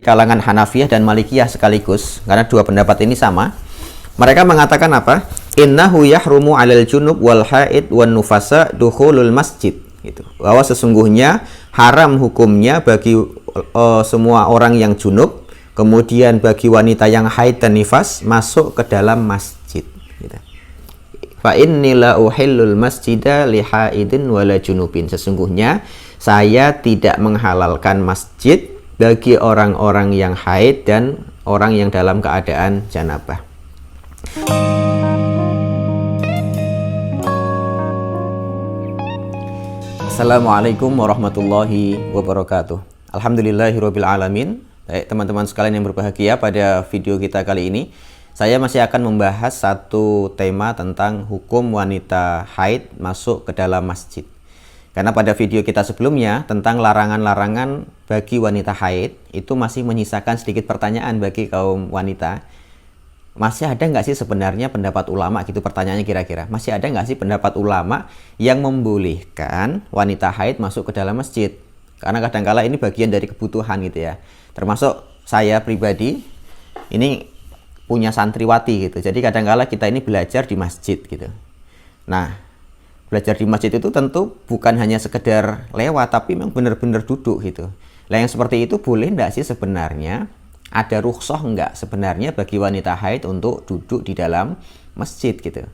Kalangan Hanafiyah dan Malikiyah sekaligus, karena dua pendapat ini sama. Mereka mengatakan apa? Innahu yahrumu 'alal junub wal haid wan nufasa dukhulul masjid, gitu. Bahwa sesungguhnya haram hukumnya bagi semua orang yang junub, kemudian bagi wanita yang haid dan nifas masuk ke dalam masjid, gitu. Fa inni la uhillul masjida li haidin wala junubin. Sesungguhnya saya tidak menghalalkan masjid bagi orang-orang yang haid dan orang yang dalam keadaan janabah. Assalamualaikum warahmatullahi wabarakatuh. Alhamdulillahirabbil alamin. Baik, teman-teman sekalian yang berbahagia, pada video kita kali ini saya masih akan membahas satu tema tentang hukum wanita haid masuk ke dalam masjid. Karena pada video kita sebelumnya tentang larangan-larangan bagi wanita haid, itu masih menyisakan sedikit pertanyaan bagi kaum wanita. Masih ada nggak sih sebenarnya pendapat ulama, gitu pertanyaannya kira-kira. Masih ada nggak sih pendapat ulama yang membolehkan wanita haid masuk ke dalam masjid? Karena kadang-kala ini bagian dari kebutuhan gitu ya. Termasuk saya pribadi, ini punya santriwati gitu. Jadi kadang-kala kita ini belajar di masjid gitu. Nah, belajar di masjid itu tentu bukan hanya sekedar lewat, tapi memang benar-benar duduk gitu. Nah, yang seperti itu boleh enggak sih sebenarnya? Ada rukhsah enggak sebenarnya bagi wanita haid untuk duduk di dalam masjid gitu?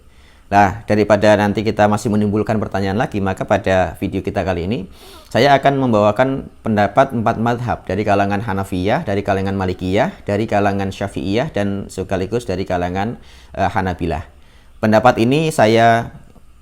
Nah, daripada nanti kita masih menimbulkan pertanyaan lagi, maka pada video kita kali ini saya akan membawakan pendapat 4 madhab dari kalangan Hanafiyah, dari kalangan Malikiyah, dari kalangan Syafi'iyah, dan sekaligus dari kalangan Hanabilah. Pendapat ini saya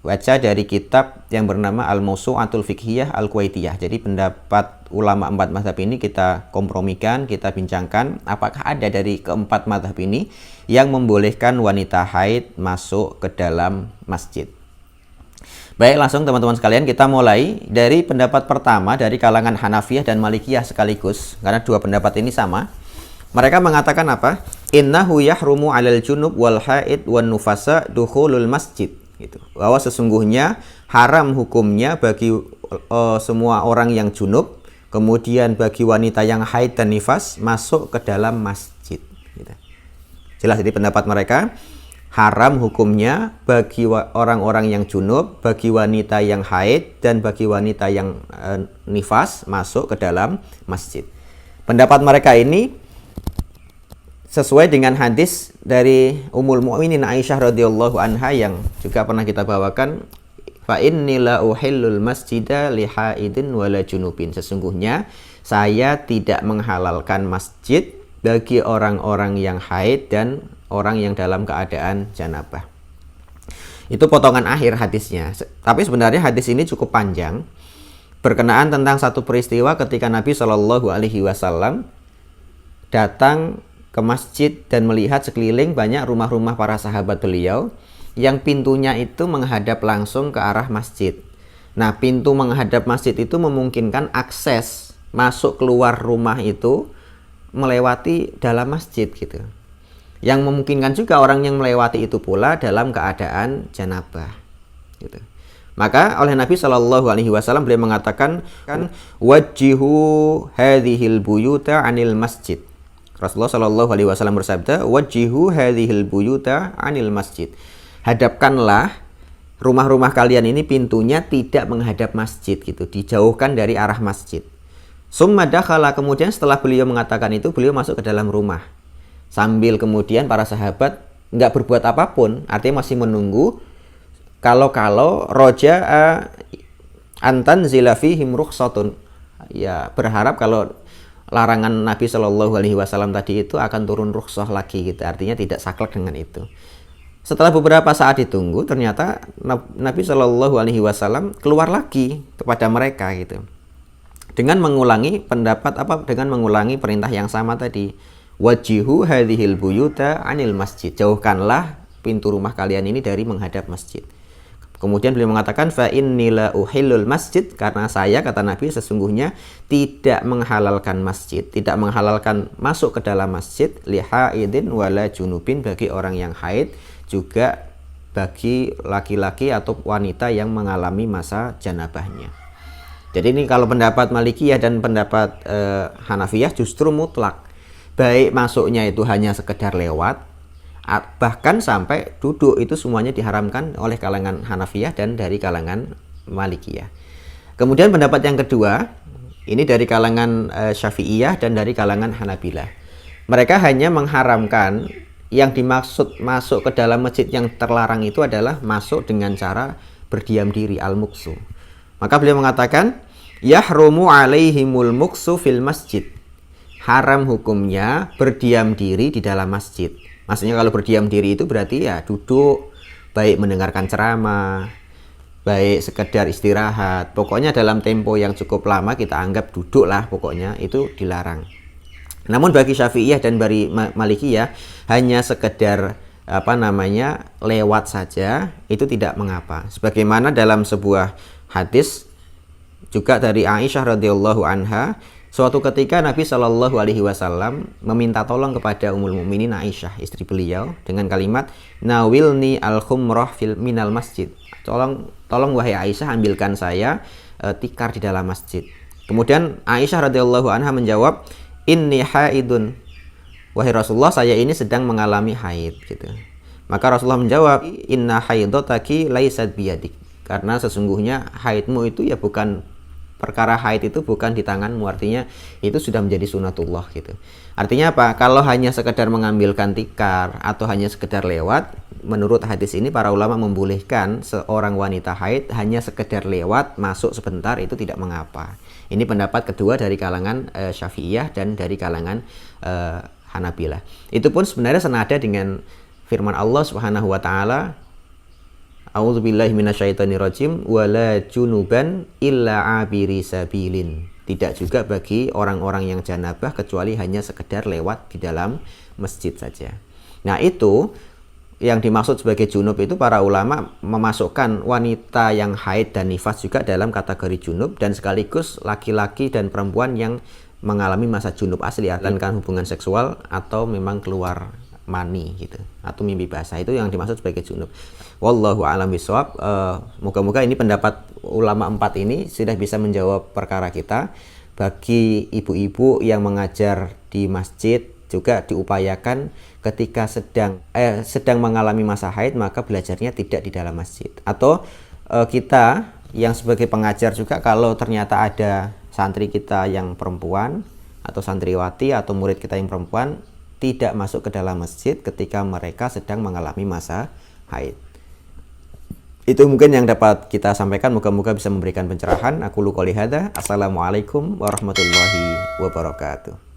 baca dari kitab yang bernama Al-Mawsu'atul Fiqhiyah Al-Kuwaitiyah. Jadi pendapat ulama 4 mazhab ini kita kompromikan, kita bincangkan apakah ada dari keempat mazhab ini yang membolehkan wanita haid masuk ke dalam masjid. Baik, langsung teman-teman sekalian kita mulai dari pendapat pertama dari kalangan Hanafiyah dan Malikiyah sekaligus, karena dua pendapat ini sama. Mereka mengatakan apa? Innahu yahrumu 'alal junub wal haid wan nufasa dukhulul masjid, gitu. Bahwa sesungguhnya haram hukumnya bagi semua orang yang junub, kemudian bagi wanita yang haid dan nifas masuk ke dalam masjid, gitu. Jelas, jadi pendapat mereka haram hukumnya bagi orang-orang yang junub, bagi wanita yang haid, dan bagi wanita yang nifas masuk ke dalam masjid. Pendapat mereka ini sesuai dengan hadis dari Ummul Mukminin Aisyah radhiyallahu anha yang juga pernah kita bawakan, fa inni la uhillul masjida li haidin wala junubin. Sesungguhnya saya tidak menghalalkan masjid bagi orang-orang yang haid dan orang yang dalam keadaan janabah. Itu potongan akhir hadisnya. Tapi sebenarnya hadis ini cukup panjang, berkenaan tentang satu peristiwa ketika Nabi Shallallahu alaihi wasallam datang ke masjid dan melihat sekeliling banyak rumah-rumah para sahabat beliau yang pintunya itu menghadap langsung ke arah masjid. Nah, pintu menghadap masjid itu memungkinkan akses masuk keluar rumah itu melewati dalam masjid gitu. Yang memungkinkan juga orang yang melewati itu pula dalam keadaan janabah gitu. Maka oleh Nabi Shallallahu alaihi wasallam beliau mengatakan kan wajjihu hadhil buyuta 'anil masjid. Rasulullah Shallallahu alaihi wasallam bersabda, wajjihu hadhil buyuta 'anil masjid. Hadapkanlah rumah-rumah kalian ini pintunya tidak menghadap masjid gitu, dijauhkan dari arah masjid. Summa dakhala, kemudian setelah beliau mengatakan itu, beliau masuk ke dalam rumah. Sambil kemudian para sahabat nggak berbuat apapun, artinya masih menunggu kalau roja'a antan zilafihim rukhsatun. Ya, berharap kalau larangan Nabi Shallallahu alaihi wasallam tadi itu akan turun rukhsah lagi gitu. Artinya tidak saklek dengan itu. Setelah beberapa saat ditunggu, ternyata Nabi Shallallahu alaihi wasallam keluar lagi kepada mereka gitu. Dengan mengulangi dengan mengulangi perintah yang sama tadi. Wajihu hadhil buyuta 'anil masjid. Jauhkanlah pintu rumah kalian ini dari menghadap masjid. Kemudian beliau mengatakan fa inni la uhillul masjid, karena saya, kata Nabi, sesungguhnya tidak menghalalkan masjid, tidak menghalalkan masuk ke dalam masjid li haidin wala junubin, bagi orang yang haid, juga bagi laki-laki atau wanita yang mengalami masa janabahnya. Jadi ini kalau pendapat Malikiyah dan pendapat Hanafiyah justru mutlak. baik masuknya itu hanya sekedar lewat, bahkan sampai duduk, itu semuanya diharamkan oleh kalangan Hanafiyah dan dari kalangan Malikiyah. Kemudian pendapat yang kedua, ini dari kalangan Syafi'iyah dan dari kalangan Hanabilah. Mereka hanya mengharamkan yang dimaksud masuk ke dalam masjid yang terlarang itu adalah masuk dengan cara berdiam diri, al-muksu. Maka beliau mengatakan, yahrumu alaihimul muksu fil masjid. Haram hukumnya berdiam diri di dalam masjid. Maksudnya kalau berdiam diri itu berarti ya duduk, baik mendengarkan ceramah, baik sekedar istirahat. Pokoknya dalam tempo yang cukup lama kita anggap duduk lah, pokoknya itu dilarang. Namun bagi Syafi'iyah dan bagi Malikiyah hanya sekedar lewat saja itu tidak mengapa. Sebagaimana dalam sebuah hadis juga dari Aisyah radhiyallahu anha, suatu ketika Nabi Shallallahu alaihi wasallam meminta tolong kepada Ummul Mukminin Aisyah, istri beliau, dengan kalimat nawilni al-khumrah fil minal masjid. Tolong wahai Aisyah, ambilkan saya tikar di dalam masjid. Kemudian Aisyah radhiyallahu anha menjawab, inni haidun. Wahai Rasulullah, saya ini sedang mengalami haid gitu. Maka Rasulullah menjawab, inna haidotaki laisat biyadik. Karena sesungguhnya haidmu itu ya bukan, perkara haid itu bukan di tanganmu, artinya itu sudah menjadi sunatullah gitu. Artinya apa? Kalau hanya sekedar mengambilkan tikar atau hanya sekedar lewat, menurut hadis ini para ulama membolehkan seorang wanita haid hanya sekedar lewat, masuk sebentar, itu tidak mengapa. Ini pendapat kedua dari kalangan Syafi'iyah dan dari kalangan Hanabilah. Itu pun sebenarnya senada dengan firman Allah Subhanahu wa taala, a'udzubillahi minasyaitonirrajim, wala junuban illa abiri sabilin. Tidak juga bagi orang-orang yang janabah kecuali hanya sekedar lewat di dalam masjid saja. Nah, itu yang dimaksud sebagai junub itu para ulama memasukkan wanita yang haid dan nifas juga dalam kategori junub, dan sekaligus laki-laki dan perempuan yang mengalami masa junub asli, melakukan hubungan seksual atau memang keluar mani gitu, atau mimpi basah, itu yang dimaksud sebagai junub. Wallahu a'lam bishawab. Moga-moga ini pendapat ulama 4 ini sudah bisa menjawab perkara kita. Bagi ibu-ibu yang mengajar di masjid juga diupayakan ketika sedang mengalami masa haid, maka belajarnya tidak di dalam masjid. Atau kita yang sebagai pengajar juga, kalau ternyata ada santri kita yang perempuan atau santriwati atau murid kita yang perempuan, tidak masuk ke dalam masjid ketika mereka sedang mengalami masa haid. Itu mungkin yang dapat kita sampaikan, moga-moga bisa memberikan pencerahan. Aku qouli hadza. Assalamualaikum warahmatullahi wabarakatuh.